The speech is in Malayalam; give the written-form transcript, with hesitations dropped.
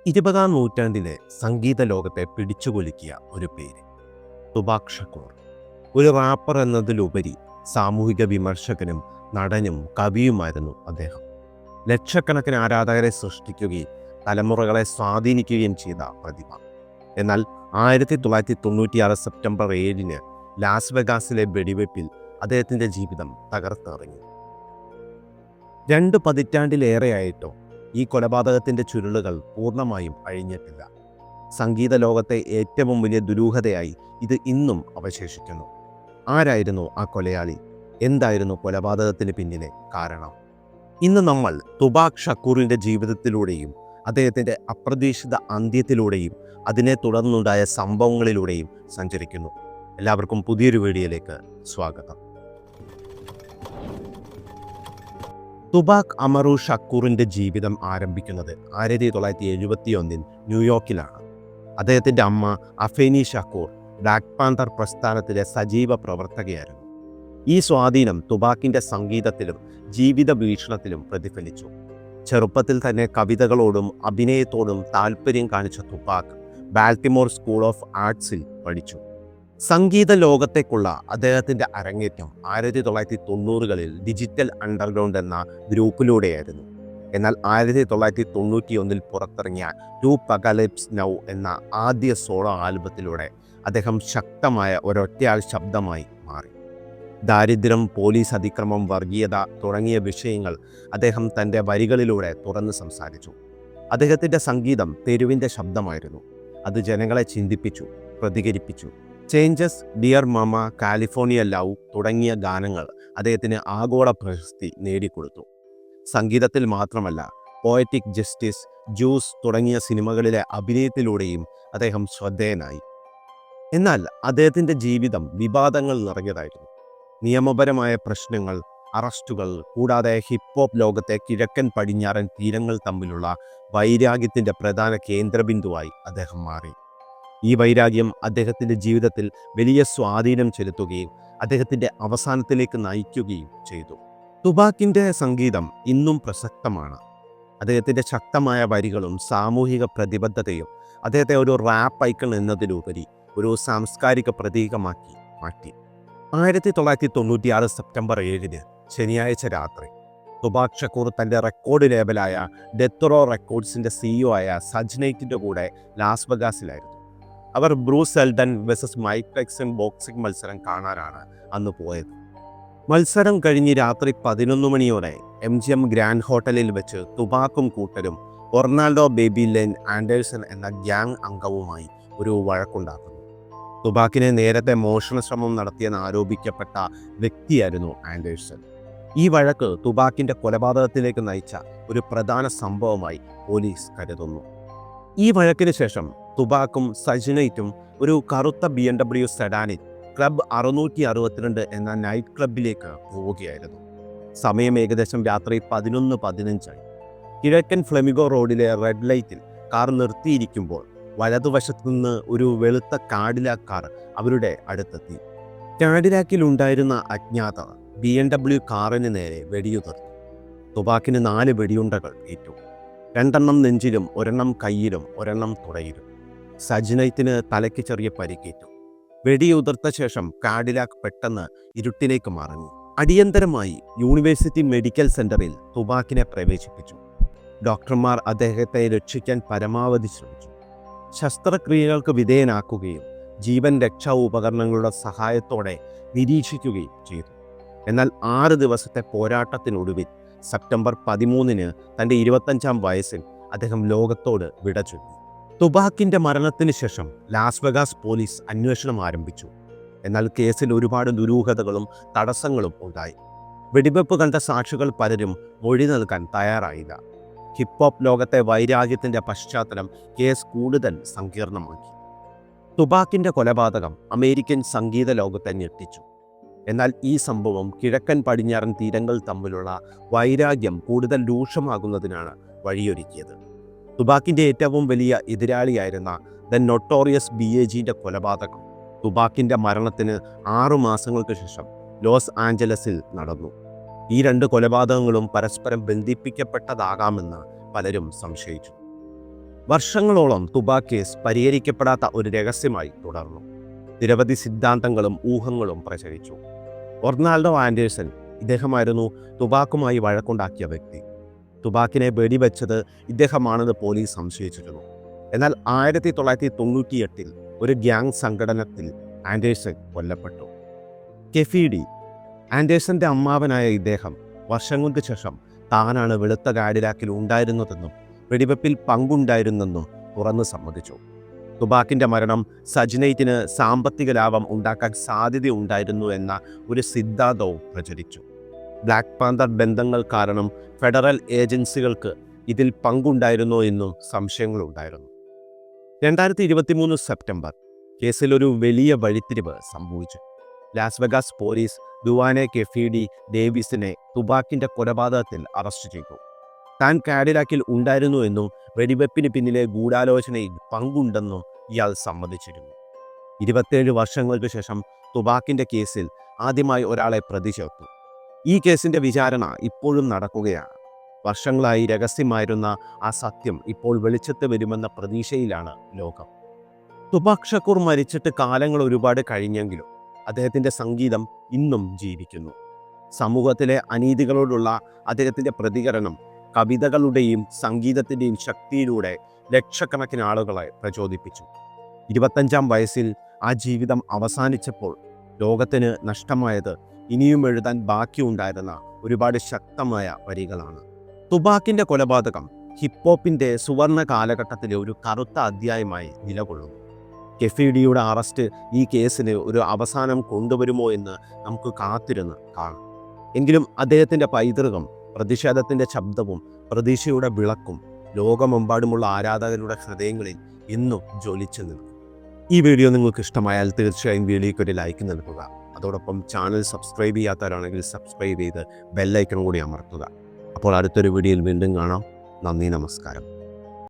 20-ാം നൂറ്റാണ്ടിലെ സംഗീത ലോകത്തെ പിടിച്ചുകുലുക്കിയ ഒരു പേര് തുപാക് ഷക്കൂർ. ഒരു റാപ്പർ എന്നതിലുപരി സാമൂഹിക വിമർശകനും നടനും കവിയുമായിരുന്നു അദ്ദേഹം. ലക്ഷക്കണക്കിന് ആരാധകരെ സൃഷ്ടിക്കുകയും തലമുറകളെ സ്വാധീനിക്കുകയും ചെയ്ത പ്രതിഭ. എന്നാൽ 1996 സെപ്റ്റംബർ 7 ലാസ് വെഗാസിലെ വെടിവെപ്പിൽ അദ്ദേഹത്തിൻ്റെ ജീവിതം തകർത്തെറിഞ്ഞു. 2 പതിറ്റാണ്ടിലേറെയായിട്ടോ ഈ കൊലപാതകത്തിൻ്റെ ചുരുളുകൾ പൂർണ്ണമായും അഴിഞ്ഞിട്ടില്ല. സംഗീത ലോകത്തെ ഏറ്റവും വലിയ ദുരൂഹതയായി ഇത് ഇന്നും അവശേഷിക്കുന്നു. ആരായിരുന്നു ആ കൊലയാളി? എന്തായിരുന്നു കൊലപാതകത്തിന് പിന്നിലെ കാരണം? ഇന്ന് നമ്മൾ തുപാക് ഷക്കൂറിൻ്റെ ജീവിതത്തിലൂടെയും അദ്ദേഹത്തിൻ്റെ അപ്രതീക്ഷിത അന്ത്യത്തിലൂടെയും അതിനെ തുടർന്നുണ്ടായ സംഭവങ്ങളിലൂടെയും സഞ്ചരിക്കുന്നു. എല്ലാവർക്കും പുതിയൊരു വീഡിയോയിലേക്ക് സ്വാഗതം. തുപാക് അമറു ഷക്കൂറിൻ്റെ ജീവിതം ആരംഭിക്കുന്നത് 1971 ന്യൂയോർക്കിലാണ്. അദ്ദേഹത്തിൻ്റെ അമ്മ അഫേനി ഷക്കൂർ ബ്ലാക്ക് പാന്തർ പ്രസ്ഥാനത്തിലെ സജീവ പ്രവർത്തകയായിരുന്നു. ഈ സ്വാധീനം തുപാക്കിൻ്റെ സംഗീതത്തിലും ജീവിത വീക്ഷണത്തിലും പ്രതിഫലിച്ചു. ചെറുപ്പത്തിൽ തന്നെ കവിതകളോടും അഭിനയത്തോടും താല്പര്യം കാണിച്ച തുപാക് ബാൽട്ടിമോർ സ്കൂൾ ഓഫ് ആർട്സിൽ പഠിച്ചു. സംഗീത ലോകത്തേക്കുള്ള അദ്ദേഹത്തിൻ്റെ അരങ്ങേറ്റം 1990-കളിൽ ഡിജിറ്റൽ അണ്ടർഗ്രൗണ്ട് എന്ന ഗ്രൂപ്പിലൂടെയായിരുന്നു. എന്നാൽ 1991 പുറത്തിറങ്ങിയ ടു പകലിപ്സ് നൗ എന്ന ആദ്യ സോളോ ആൽബത്തിലൂടെ അദ്ദേഹം ശക്തമായ ഒരൊറ്റയാൾ ശബ്ദമായി മാറി. ദാരിദ്ര്യം, പോലീസ് അതിക്രമം, വർഗീയത തുടങ്ങിയ വിഷയങ്ങൾ അദ്ദേഹം തൻ്റെ വരികളിലൂടെ തുറന്ന് സംസാരിച്ചു. അദ്ദേഹത്തിൻ്റെ സംഗീതം തെരുവിൻ്റെ ശബ്ദമായിരുന്നു. അത് ജനങ്ങളെ ചിന്തിപ്പിച്ചു, പ്രതികരിപ്പിച്ചു. Changes, dear mama, California love തുടങ്ങിയ ഗാനങ്ങൾ അദ്ദേഹത്തിന് ആഗോള പ്രശസ്തി നേടിക്കൊടുത്തു. സംഗീതത്തിൽ മാത്രമല്ല, പോയറ്റിക് ജസ്റ്റിസ്, ജ്യൂസ് തുടങ്ങിയ സിനിമകളിലെ അഭിനയത്തിലൂടെയും അദ്ദേഹം ശ്രദ്ധേയനായി. എന്നാൽ അദ്ദേഹത്തിൻ്റെ ജീവിതം വിവാദങ്ങൾ നിറഞ്ഞതായിരുന്നു. നിയമപരമായ പ്രശ്നങ്ങൾ, അറസ്റ്റുകൾ, കൂടാതെ ഹിപ്ഹോപ്പ് ലോകത്തെ കിഴക്കൻ പടിഞ്ഞാറൻ തീരങ്ങൾ തമ്മിലുള്ള വൈരാഗ്യത്തിൻ്റെ പ്രധാന കേന്ദ്രബിന്ദുവായി അദ്ദേഹം മാറി. ഈ വൈരാഗ്യം അദ്ദേഹത്തിൻ്റെ ജീവിതത്തിൽ വലിയ സ്വാധീനം ചെലുത്തുകയും അദ്ദേഹത്തിൻ്റെ അവസാനത്തിലേക്ക് നയിക്കുകയും ചെയ്തു. തുപാക്കിൻ്റെ സംഗീതം ഇന്നും പ്രസക്തമാണ്. അദ്ദേഹത്തിൻ്റെ ശക്തമായ വരികളും സാമൂഹിക പ്രതിബദ്ധതയും അദ്ദേഹത്തെ ഒരു റാപ്പ് ഐക്കൺ എന്നതിലുപരി ഒരു സാംസ്കാരിക പ്രതീകമാക്കി മാറ്റി. 1996 സെപ്റ്റംബർ 7 ശനിയാഴ്ച രാത്രി തുപാക് ഷക്കൂർ തൻ്റെ റെക്കോർഡ് ലേബലായ ഡെത്ത് റോ റെക്കോർഡ്സിൻ്റെ CEO ആയ സജ്നൈറ്റിൻ്റെ കൂടെ ലാസ് വെഗാസിലായിരുന്നു. അവർ Bruce Seldon versus Mike Tyson boxing മത്സരം കാണാനാണ് അന്ന് പോയത്. മത്സരം കഴിഞ്ഞ് രാത്രി 11 മണിയോടെ MGM ഗ്രാൻഡ് ഹോട്ടലിൽ വെച്ച് തുപാക്കും കൂട്ടരും ഒർണാൾഡോ ബേബി ലെൻ ആൻഡേഴ്സൺ എന്ന ഗ്യാങ് അംഗവുമായി ഒരു വഴക്കുണ്ടാക്കുന്നു. തുപാക്കിനെ നേരത്തെ മോഷണ ശ്രമം നടത്തിയെന്ന് ആരോപിക്കപ്പെട്ട വ്യക്തിയായിരുന്നു ആൻഡേഴ്സൺ. ഈ വഴക്ക് തുപാക്കിൻ്റെ കൊലപാതകത്തിലേക്ക് നയിച്ച ഒരു പ്രധാന സംഭവമായി പോലീസ് കരുതുന്നു. ഈ വഴക്കിന് ശേഷം തുപാക്കും സജ്നൈറ്റും ഒരു കറുത്ത BMW സെഡാനിൽ ക്ലബ് 662 എന്ന നൈറ്റ് ക്ലബിലേക്ക് പോവുകയായിരുന്നു. സമയം ഏകദേശം രാത്രി 11:15 കിഴക്കൻ ഫ്ലെമിഗോ റോഡിലെ റെഡ് ലൈറ്റിൽ കാർ നിർത്തിയിരിക്കുമ്പോൾ വലതുവശത്തു നിന്ന് ഒരു വെളുത്ത കാഡിലാക്ക് കാർ അവരുടെ അടുത്തെത്തി. കാഡിലാക്കിലുണ്ടായിരുന്ന അജ്ഞാതർ BMW കാറിന് നേരെ വെടിയുതിർത്തു. തുപാക്കിന് 4 വെടിയുണ്ടകൾ ഏറ്റു. 2 നെഞ്ചിലും, 1 കയ്യിലും, 1 തുടയിലും. സജ്നൈത്തിന് തലയ്ക്ക് ചെറിയ പരിക്കേറ്റു. വെടിയുതിർത്ത ശേഷം കാഡിലാക്ക് പെട്ടെന്ന് ഇരുട്ടിലേക്ക് മറഞ്ഞു. അടിയന്തരമായി യൂണിവേഴ്സിറ്റി മെഡിക്കൽ സെന്ററിൽ തുപാക്കിനെ പ്രവേശിപ്പിച്ചു. ഡോക്ടർമാർ അദ്ദേഹത്തെ രക്ഷിക്കാൻ പരമാവധി ശ്രമിച്ചു. ശസ്ത്രക്രിയകൾക്ക് വിധേയനാക്കുകയും ജീവൻ രക്ഷാ ഉപകരണങ്ങളുടെ സഹായത്തോടെ നിരീക്ഷിക്കുകയും ചെയ്തു. എന്നാൽ 6 ദിവസത്തെ പോരാട്ടത്തിനൊടുവിൽ സെപ്റ്റംബർ 13 തൻ്റെ 25-ാം വയസ്സിൽ അദ്ദേഹം ലോകത്തോട് വിട ചൊല്ലി. തുപാക്കിൻ്റെ മരണത്തിന് ശേഷം ലാസ് വെഗാസ് പോലീസ് അന്വേഷണം ആരംഭിച്ചു. എന്നാൽ കേസിൽ ഒരുപാട് ദുരൂഹതകളും തടസ്സങ്ങളും ഉണ്ടായി. വെടിവെപ്പ് കണ്ട സാക്ഷികൾ പലരും മൊഴി നൽകാൻ തയ്യാറായില്ല. ഹിപ്ഹോപ്പ് ലോകത്തെ വൈരാഗ്യത്തിൻ്റെ പശ്ചാത്തലം കേസ് കൂടുതൽ സങ്കീർണമാക്കി. തുപാക്കിൻ്റെ കൊലപാതകം അമേരിക്കൻ സംഗീത ലോകത്തെ ഞെട്ടിച്ചു. എന്നാൽ ഈ സംഭവം കിഴക്കൻ പടിഞ്ഞാറൻ തീരങ്ങൾ തമ്മിലുള്ള വൈരാഗ്യം കൂടുതൽ രൂക്ഷമാകുന്നതിനാണ് വഴിയൊരുക്കിയത്. തുപാക്കിൻ്റെ ഏറ്റവും വലിയ എതിരാളിയായിരുന്ന ദ നൊട്ടോറിയസ് B.A.Gയുടെ കൊലപാതകം തുപാക്കിൻ്റെ മരണത്തിന് 6 മാസങ്ങൾക്ക് ശേഷം ലോസ് ആഞ്ചലസിൽ നടന്നു. ഈ 2 കൊലപാതകങ്ങളും പരസ്പരം ബന്ധിപ്പിക്കപ്പെട്ടതാകാമെന്ന് പലരും സംശയിച്ചു. വർഷങ്ങളോളം തുബാക്ക് കേസ് പരിഹരിക്കപ്പെടാത്ത ഒരു രഹസ്യമായി തുടർന്നു. നിരവധി സിദ്ധാന്തങ്ങളും ഊഹങ്ങളും പ്രചരിച്ചു. ഒർണാൾഡോ ആൻഡേഴ്സൺ, ഇദ്ദേഹമായിരുന്നു തുബാക്കുമായി വഴക്കുണ്ടാക്കിയ വ്യക്തി. തുബാക്കിനെ വെടിവെച്ചത് ഇദ്ദേഹമാണെന്ന് പോലീസ് സംശയിച്ചിരുന്നു. എന്നാൽ 1998 ഒരു ഗ്യാങ് സംഘടനത്തിൽ ആൻഡേഴ്സൺ കൊല്ലപ്പെട്ടു. കെഫീഡി, ആൻഡേഴ്സന്റെ അമ്മാവനായ ഇദ്ദേഹം വർഷങ്ങൾക്ക് ശേഷം താനാണ് വെളുത്ത കാഡിലാക്കിൽ ഉണ്ടായിരുന്നതെന്നും വെടിവെപ്പിൽ പങ്കുണ്ടായിരുന്നെന്നും തുറന്നു സമ്മതിച്ചു. തുബാക്കിന്റെ മരണം സജ്നൈറ്റിന് സാമ്പത്തിക ലാഭം ഉണ്ടാക്കാൻ സാധ്യതയുണ്ടായിരുന്നു എന്ന ഒരു സിദ്ധാന്തവും പ്രചരിച്ചു. ബ്ലാക്ക് പാന്തർ ബന്ധങ്ങൾ കാരണം ഫെഡറൽ ഏജൻസികൾക്ക് ഇതിൽ പങ്കുണ്ടായിരുന്നോ എന്നും സംശയങ്ങളുണ്ടായിരുന്നു. 2023 സെപ്റ്റംബർ കേസിൽ ഒരു വലിയ വഴിത്തിരിവ് സംഭവിച്ചു. ലാസ് വെഗാസ് പോലീസ് ദുവാനെ കെഫീഡി ഡേവിസിനെ തുബാക്കിന്റെ കൊലപാതകത്തിൽ അറസ്റ്റ് ചെയ്തു. താൻ കാഡിലാക്കിൽ ഉണ്ടായിരുന്നു എന്നും വെടിവെപ്പിന് പിന്നിലെ ഗൂഢാലോചനയിൽ പങ്കുണ്ടെന്നും ഇയാൾ സമ്മതിച്ചിരുന്നു. 27 വർഷങ്ങൾക്ക് ശേഷം തുബാക്കിന്റെ കേസിൽ ആദ്യമായി ഒരാളെ പ്രതി ചേർത്തു. ഈ കേസിന്റെ വിചാരണ ഇപ്പോഴും നടക്കുകയാണ്. വർഷങ്ങളായി രഹസ്യമായിരുന്ന ആ സത്യം ഇപ്പോൾ വെളിച്ചത്ത് വരുമെന്ന പ്രതീക്ഷയിലാണ് ലോകം. തുബാക് ഷക്കൂർ മരിച്ചിട്ട് കാലങ്ങൾ ഒരുപാട് കഴിഞ്ഞെങ്കിലും അദ്ദേഹത്തിൻ്റെ സംഗീതം ഇന്നും ജീവിക്കുന്നു. സമൂഹത്തിലെ അനീതികളോടുള്ള അദ്ദേഹത്തിൻ്റെ പ്രതികരണം കവിതകളുടെയും സംഗീതത്തിൻ്റെയും ശക്തിയിലൂടെ ലക്ഷക്കണക്കിന് ആളുകളെ പ്രചോദിപ്പിച്ചു. 25-ാം വയസ്സിൽ ആ ജീവിതം അവസാനിച്ചപ്പോൾ ലോകത്തിന് നഷ്ടമായത് ഇനിയും എഴുതാൻ ബാക്കിയുണ്ടായിരുന്ന ഒരുപാട് ശക്തമായ വരികളാണ്. തുബാക്കിൻ്റെ കൊലപാതകം ഹിപ്ഹോപ്പിൻ്റെ സുവർണ കാലഘട്ടത്തിലെ ഒരു കറുത്ത അധ്യായമായി നിലകൊള്ളുന്നു. കെഫീഡിയുടെ അറസ്റ്റ് ഈ കേസിന് ഒരു അവസാനം കൊണ്ടുവരുമോ എന്ന് നമുക്ക് കാത്തിരുന്ന് കാണാം. എങ്കിലും അദ്ദേഹത്തിൻ്റെ പൈതൃകം, പ്രതിഷേധത്തിൻ്റെ ശബ്ദവും പ്രതീക്ഷയുടെ വിളക്കും ലോകമെമ്പാടുമുള്ള ആരാധകരുടെ ഹൃദയങ്ങളിൽ എന്നും ജ്വലിച്ചു നിൽക്കും. ഈ വീഡിയോ നിങ്ങൾക്ക് ഇഷ്ടമായാൽ തീർച്ചയായും വീഡിയോയ്ക്ക് ഒരു ലൈക്ക് നൽകുക. അതോടൊപ്പം ചാനൽ സബ്സ്ക്രൈബ് ചെയ്യാത്തവരാണെങ്കിൽ സബ്സ്ക്രൈബ് ചെയ്ത് ബെല്ലൈക്കൺ കൂടി അമർത്തുക. അപ്പോൾ അടുത്തൊരു വീഡിയോയിൽ വീണ്ടും കാണാം. നന്ദി, നമസ്കാരം.